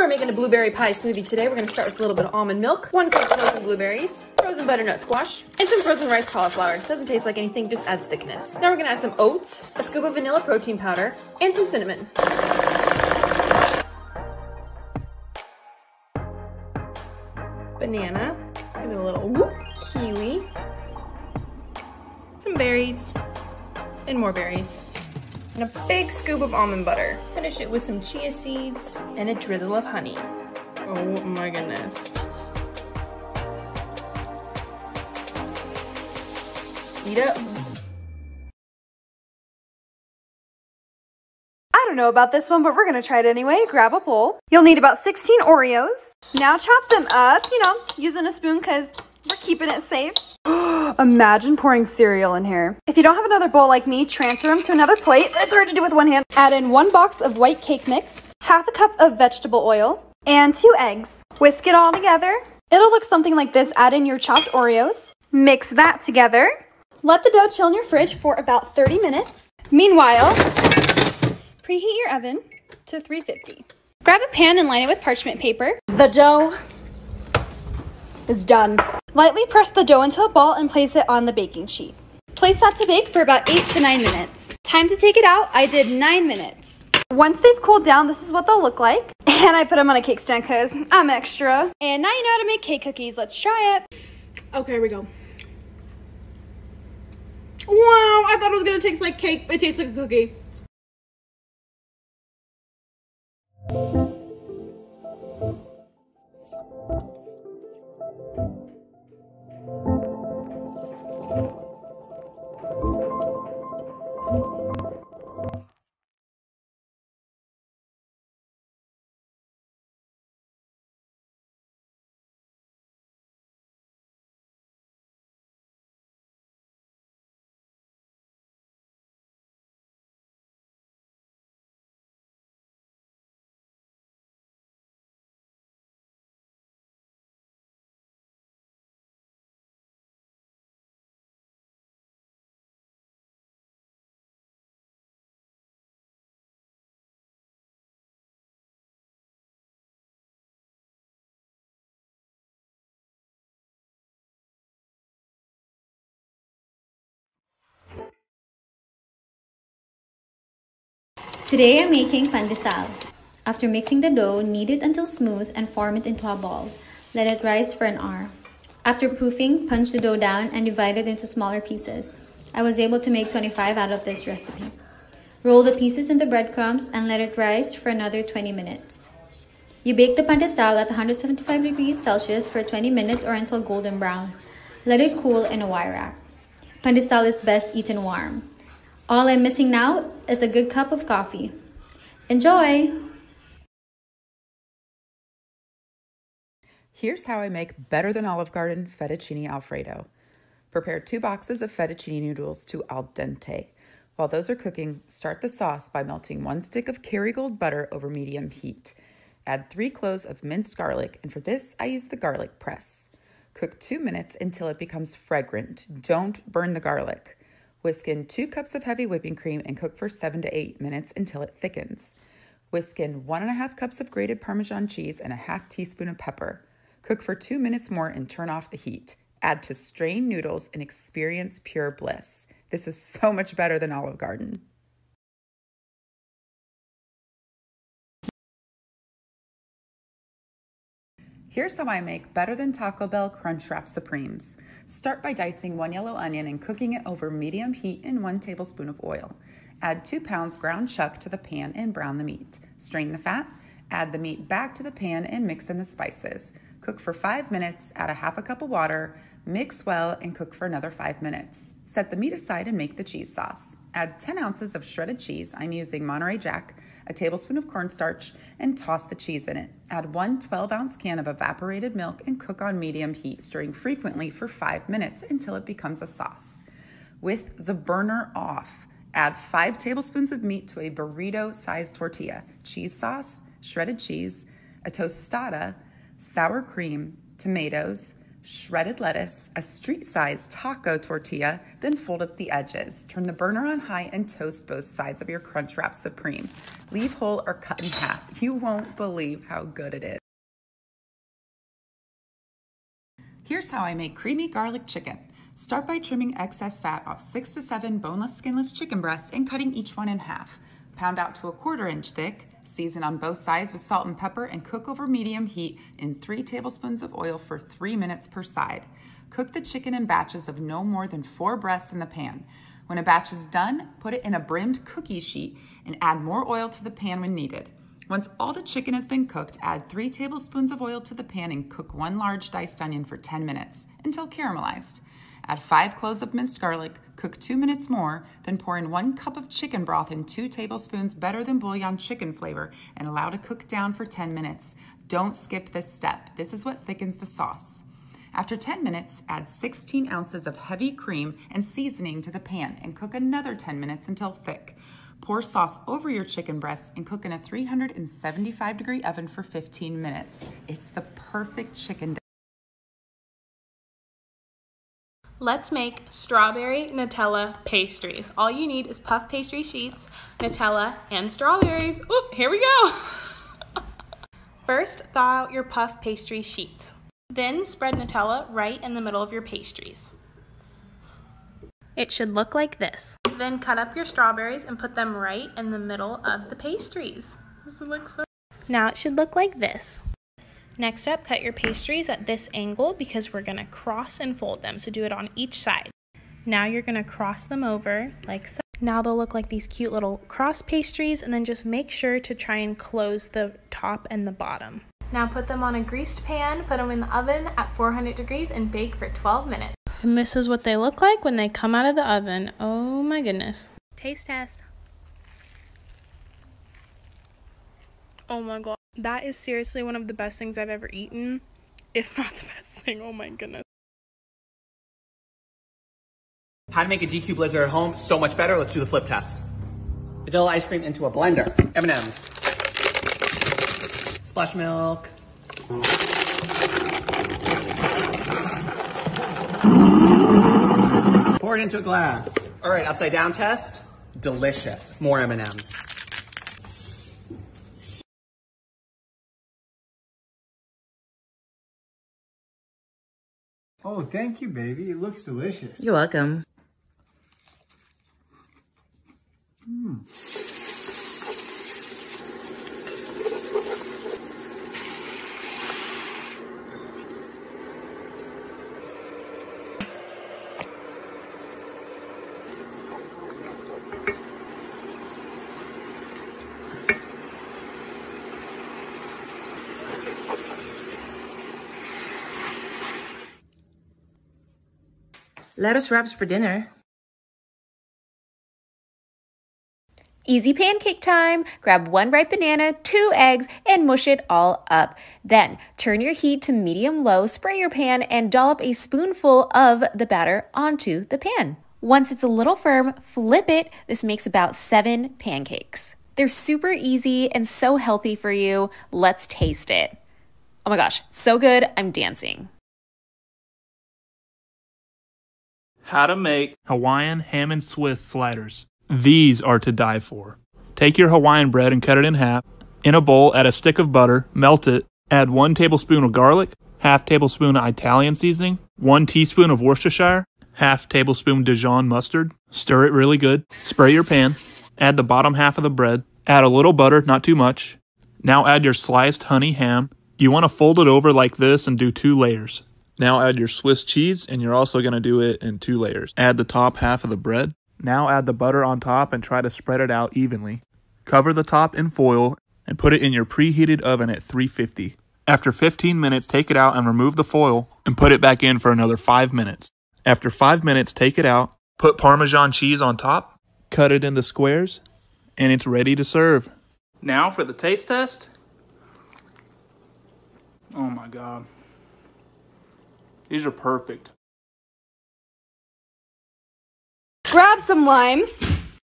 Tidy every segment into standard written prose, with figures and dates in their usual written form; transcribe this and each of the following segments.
we're making a blueberry pie smoothie today. We're gonna start with a little bit of almond milk, 1 cup of frozen blueberries, frozen butternut squash, and some frozen rice cauliflower. Doesn't taste like anything, just adds thickness. Now we're gonna add some oats, a scoop of vanilla protein powder, and some cinnamon. Banana, and a little kiwi, some berries, and more berries. And a big scoop of almond butter. Finish it with some chia seeds and a drizzle of honey. Oh my goodness. Eat up. I don't know about this one, but we're gonna try it anyway. Grab a bowl. You'll need about 16 Oreos. Now chop them up, using a spoon because we're keeping it safe. Imagine pouring cereal in here. If you don't have another bowl like me, transfer them to another plate. It's hard to do with one hand. Add in 1 box of white cake mix, half a cup of vegetable oil, and 2 eggs. Whisk it all together. It'll look something like this. Add in your chopped Oreos. Mix that together. Let the dough chill in your fridge for about 30 minutes. Meanwhile, preheat your oven to 350. Grab a pan and line it with parchment paper. The dough is done. Lightly press the dough into a ball and place it on the baking sheet. Place that to bake for about 8 to 9 minutes. Time to take it out. I did 9 minutes. Once they've cooled down, this is what they'll look like. And I put them on a cake stand because I'm extra. And now you know how to make cake cookies. Let's try it. Okay, here we go. Wow, I thought it was gonna taste like cake. It tastes like a cookie. Today I'm making pandesal. After mixing the dough, knead it until smooth and form it into a ball. Let it rise for an hour. After proofing, punch the dough down and divide it into smaller pieces. I was able to make 25 out of this recipe. Roll the pieces in the breadcrumbs and let it rise for another 20 minutes. You bake the pandesal at 175 degrees Celsius for 20 minutes or until golden brown. Let it cool in a wire rack. Pandesal is best eaten warm. All I'm missing now is a good cup of coffee. Enjoy! Here's how I make better than Olive Garden fettuccine alfredo. Prepare 2 boxes of fettuccine noodles to al dente. While those are cooking, start the sauce by melting 1 stick of Kerrygold butter over medium heat. Add 3 cloves of minced garlic, and for this, I use the garlic press. Cook 2 minutes until it becomes fragrant. Don't burn the garlic. Whisk in 2 cups of heavy whipping cream and cook for 7 to 8 minutes until it thickens. Whisk in 1½ cups of grated Parmesan cheese and a ½ teaspoon of pepper. Cook for 2 minutes more and turn off the heat. Add to strained noodles and experience pure bliss. This is so much better than Olive Garden. Here's how I make better than Taco Bell Crunchwrap Supremes. Start by dicing 1 yellow onion and cooking it over medium heat in 1 tablespoon of oil. Add 2 pounds ground chuck to the pan and brown the meat. Strain the fat, add the meat back to the pan and mix in the spices. Cook for 5 minutes, add a ½ cup of water, mix well, and cook for another 5 minutes. Set the meat aside and make the cheese sauce. Add 10 ounces of shredded cheese, I'm using Monterey Jack, a tablespoon of cornstarch, and toss the cheese in it. Add 1 12-ounce can of evaporated milk and cook on medium heat, stirring frequently for 5 minutes until it becomes a sauce. With the burner off, add 5 tablespoons of meat to a burrito-sized tortilla, cheese sauce, shredded cheese, a tostada, sour cream, tomatoes, shredded lettuce, a street-sized taco tortilla, then fold up the edges. Turn the burner on high and toast both sides of your Crunchwrap Supreme. Leave whole or cut in half. You won't believe how good it is. Here's how I make creamy garlic chicken. Start by trimming excess fat off 6 to 7 boneless, skinless chicken breasts and cutting each one in half. Pound out to a 1/4 inch thick. Season on both sides with salt and pepper and cook over medium heat in 3 tablespoons of oil for 3 minutes per side. Cook the chicken in batches of no more than 4 breasts in the pan. When a batch is done, put it in a brimmed cookie sheet and add more oil to the pan when needed. Once all the chicken has been cooked, add 3 tablespoons of oil to the pan and cook 1 large diced onion for 10 minutes until caramelized. Add 5 cloves of minced garlic, cook 2 minutes more, then pour in 1 cup of chicken broth and 2 tablespoons better than bouillon chicken flavor and allow to cook down for 10 minutes. Don't skip this step. This is what thickens the sauce. After 10 minutes, add 16 ounces of heavy cream and seasoning to the pan and cook another 10 minutes until thick. Pour sauce over your chicken breasts and cook in a 375-degree oven for 15 minutes. It's the perfect chicken dish. Let's make strawberry Nutella pastries. All you need is puff pastry sheets, Nutella, and strawberries. Oop, here we go. First, thaw out your puff pastry sheets. Then spread Nutella right in the middle of your pastries. It should look like this. Then cut up your strawberries and put them right in the middle of the pastries. This looks so. Now it should look like this. Next up, cut your pastries at this angle because we're gonna cross and fold them. So do it on each side. Now you're gonna cross them over like so. Now they'll look like these cute little cross pastries, and then just make sure to try and close the top and the bottom. Now put them on a greased pan, put them in the oven at 400 degrees and bake for 12 minutes. And this is what they look like when they come out of the oven. Oh my goodness. Taste test. Oh my god. That is seriously one of the best things I've ever eaten, if not the best thing. Oh my goodness. How to make a DQ Blizzard at home so much better. Let's do the flip test. Vanilla ice cream into a blender. M&M's. Splash milk. Pour it into a glass. All right, upside down test. Delicious. More M&M's. Oh, thank you, baby. It looks delicious. You're welcome. Lettuce wraps for dinner. Easy pancake time. Grab 1 ripe banana, 2 eggs, and mush it all up. Then turn your heat to medium-low, spray your pan, and dollop a spoonful of the batter onto the pan. Once it's a little firm, flip it. This makes about 7 pancakes. They're super easy and so healthy for you. Let's taste it. Oh my gosh, so good, I'm dancing. How to make Hawaiian ham and Swiss sliders. These are to die for. Take your Hawaiian bread and cut it in half. In a bowl, add a stick of butter, melt it, add 1 tablespoon of garlic, half tablespoon of Italian seasoning, 1 teaspoon of Worcestershire, half tablespoon Dijon mustard. Stir it really good. Spray your pan. Add the bottom half of the bread. Add a little butter, not too much. Now add your sliced honey ham. You want to fold it over like this and do 2 layers. Now add your Swiss cheese, and you're also going to do it in 2 layers. Add the top half of the bread. Now add the butter on top and try to spread it out evenly. Cover the top in foil and put it in your preheated oven at 350. After 15 minutes, take it out and remove the foil and put it back in for another 5 minutes. After 5 minutes, take it out, put Parmesan cheese on top, cut it into squares, and it's ready to serve. Now for the taste test. Oh my god. These are perfect. Grab some limes.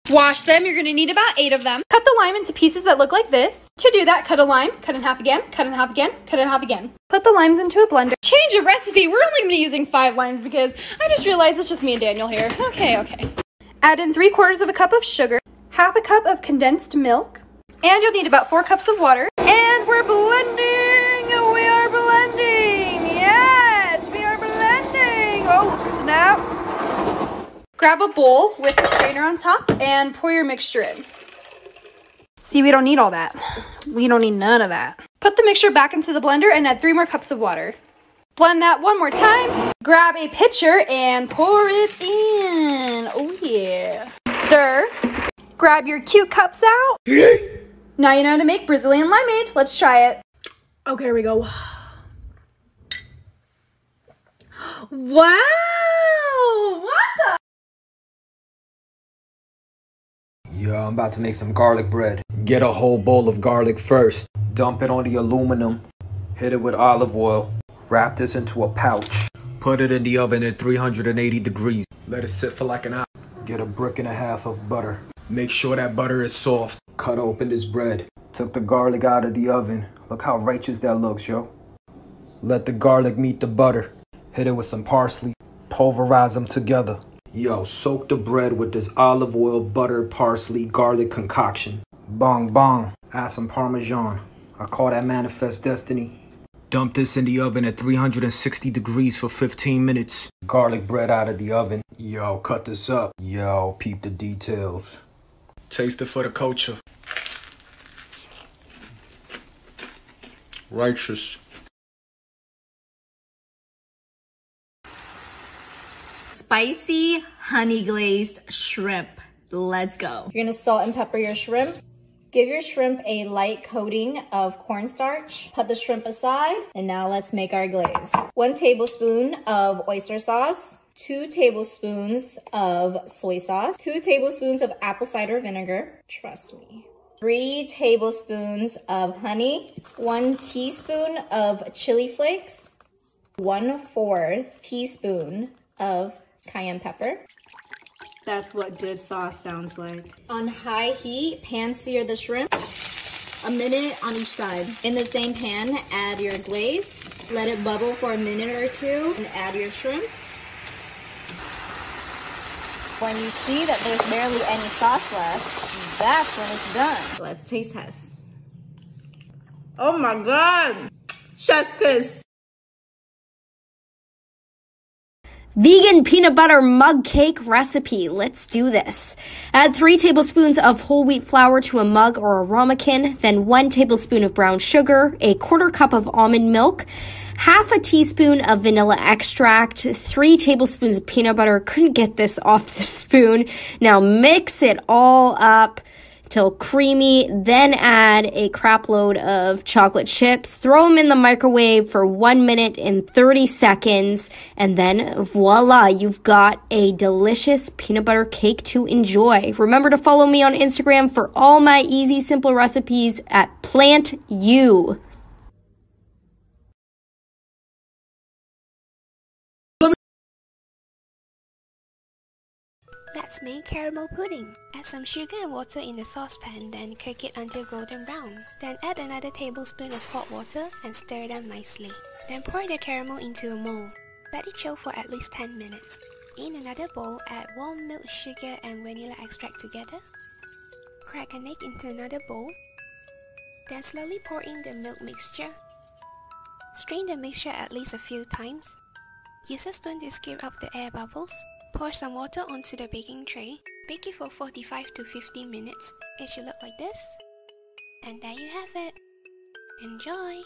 Wash them. You're going to need about 8 of them. Cut the lime into pieces that look like this. To do that, cut a lime, cut in half again, cut in half again, cut in half again. Put the limes into a blender. change of recipe. We're only going to be using 5 lines because I just realized it's just me and Daniel here. Okay. Add in 3/4 of a cup of sugar, 1/2 cup of condensed milk, and you'll need about 4 cups of water. And we're blending! We are blending! Yes! We are blending! Oh, snap! Grab a bowl with a strainer on top and pour your mixture in. See, we don't need all that. We don't need none of that. Put the mixture back into the blender and add 3 more cups of water. Blend that one more time. Grab a pitcher and pour it in. Oh, yeah. Stir. Grab your cute cups out. Now you know how to make Brazilian limeade. Let's try it. Okay, here we go. Wow! What the? Yo, I'm about to make some garlic bread. Get a whole bowl of garlic first. Dump it on the aluminum. Hit it with olive oil. Wrap this into a pouch. Put it in the oven at 380 degrees. Let it sit for like an hour. Get a 1.5 bricks of butter. Make sure that butter is soft. Cut open this bread. Took the garlic out of the oven. Look how righteous that looks, yo. Let the garlic meet the butter. Hit it with some parsley. Pulverize them together. Yo, soak the bread with this olive oil, butter, parsley, garlic concoction. Bong bong. Add some Parmesan. I call that manifest destiny. Dump this in the oven at 360 degrees for 15 minutes. Garlic bread out of the oven. Yo, cut this up. Yo, peep the details. Taste it for the culture. Righteous. Spicy honey glazed shrimp. Let's go. You're gonna salt and pepper your shrimp. Give your shrimp a light coating of cornstarch. Put the shrimp aside, and now let's make our glaze. 1 tablespoon of oyster sauce, 2 tablespoons of soy sauce, 2 tablespoons of apple cider vinegar, trust me. 3 tablespoons of honey, 1 teaspoon of chili flakes, 1/4 teaspoon of cayenne pepper. That's what good sauce sounds like. On high heat, pan sear the shrimp, a minute on each side. In the same pan, add your glaze. Let it bubble for a minute or 2 and add your shrimp. When you see that there's barely any sauce left, that's when it's done. Let's taste test. Oh my God! Chef's kiss. Vegan peanut butter mug cake recipe. Let's do this. Add 3 tablespoons of whole wheat flour to a mug or a ramekin, then 1 tablespoon of brown sugar, a 1/4 cup of almond milk, 1/2 teaspoon of vanilla extract, 3 tablespoons of peanut butter. Couldn't get this off the spoon. Now mix it all up till creamy, then add a crap load of chocolate chips, throw them in the microwave for 1 minute and 30 seconds, and then voila, you've got a delicious peanut butter cake to enjoy. Remember to follow me on Instagram for all my easy, simple recipes at PlantU. Let's make caramel pudding. Add some sugar and water in the saucepan, then cook it until golden brown. Then add another tablespoon of hot water and stir them nicely. Then pour the caramel into a mold. Let it chill for at least 10 minutes. In another bowl, add warm milk, sugar and vanilla extract together. Crack an egg into another bowl. Then slowly pour in the milk mixture. Strain the mixture at least a few times. Use a spoon to scoop up the air bubbles. Pour some water onto the baking tray. Bake it for 45 to 50 minutes. It should look like this. And there you have it. Enjoy!